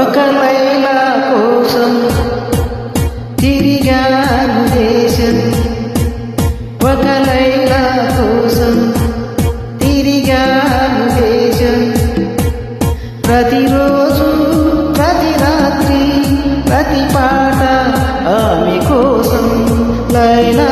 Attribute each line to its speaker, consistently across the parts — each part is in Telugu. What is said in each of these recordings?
Speaker 1: ఒక లైలా కోసం తిరిగాను దేశం, ఒక లైలా కోసం తిరిగాను దేశం. ప్రతిరోజు ప్రతి రాత్రి ప్రతి పాట ఆమె కోసం. లైలా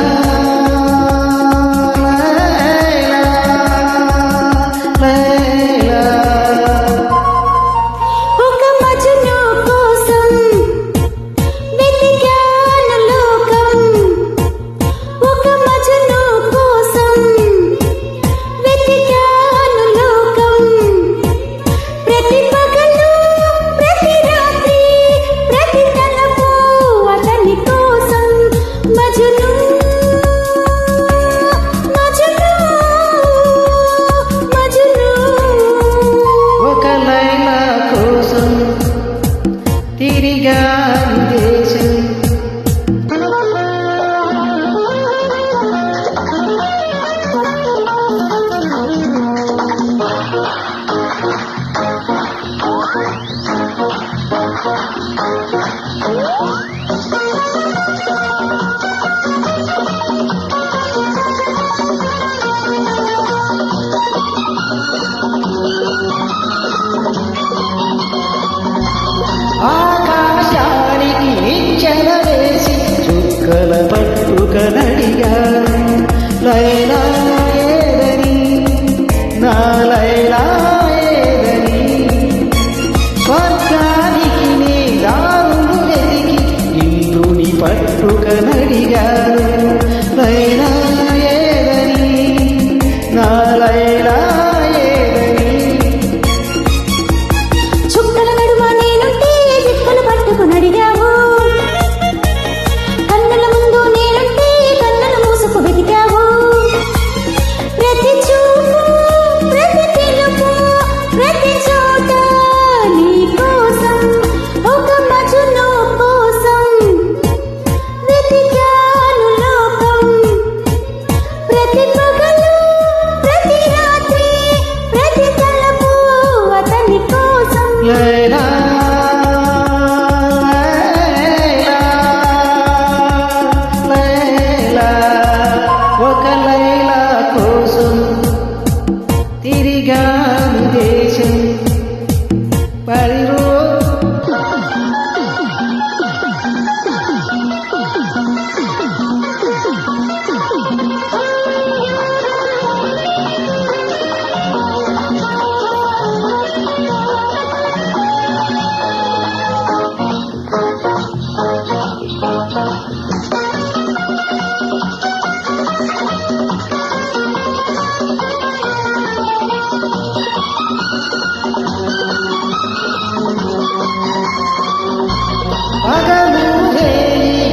Speaker 1: తిరిగాను దేశం. ఆకాశానికి చెలవేసి చుక్కల పట్టుక నడిగాను. లైలా ఏదని నా లైలా ఏదని, స్వర్గానికి నీ దారులు వెతికి ఇంద్రుని పట్టుక నడిగాను. లైలా ఏదని నా లైలా
Speaker 2: నడిగావు, కన్నుల ముందు నేనుంటే కన్నుల మూసుకు వెతికావు. ప్రతి చూపు ప్రతి పిలుపు ప్రతి చోట నీ కోసం, ఒక మజును కోసం వెతికాను లోకం. ప్రతి పగలు ప్రతి రాత్రి ప్రతి తలపు అతని కోసం.
Speaker 1: లైలా తిరిగాను దేశం.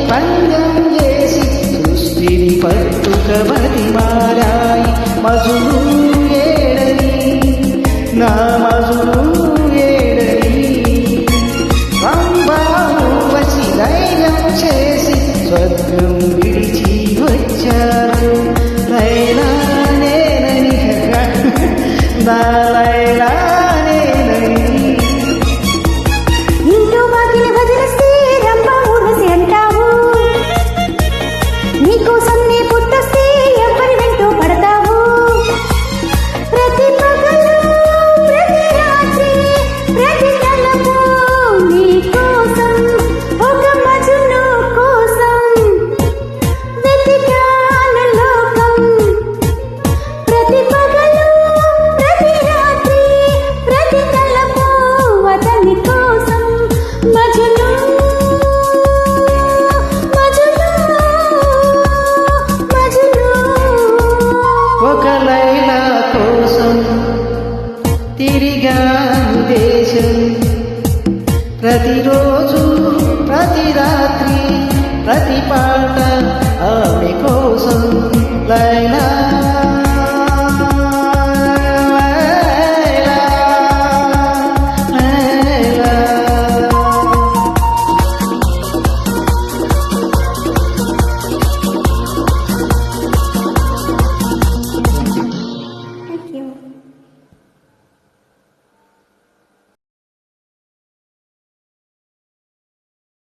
Speaker 1: పందెం చేసి సృష్టిని పట్టుక మది మారాయి. మజును ఏడని నా మజును ఏడని, రంభాను వచ్చి ధైర్యం చేసి స్వర్గం విడిచి వచ్చారు. లైలా నేనని నా లైలా నేనని.
Speaker 2: ఇంట్లో బాకిని వదిలేస్తే రంభ ఊర్వశి అంటావు, నీకోసం నీ పుట్టొస్తే ఎవరి వెంటో పడతావు.
Speaker 1: ప్రతిరోజు ప్రతి రాత్రి ప్రతి పాట ఆమె కోసం లైలా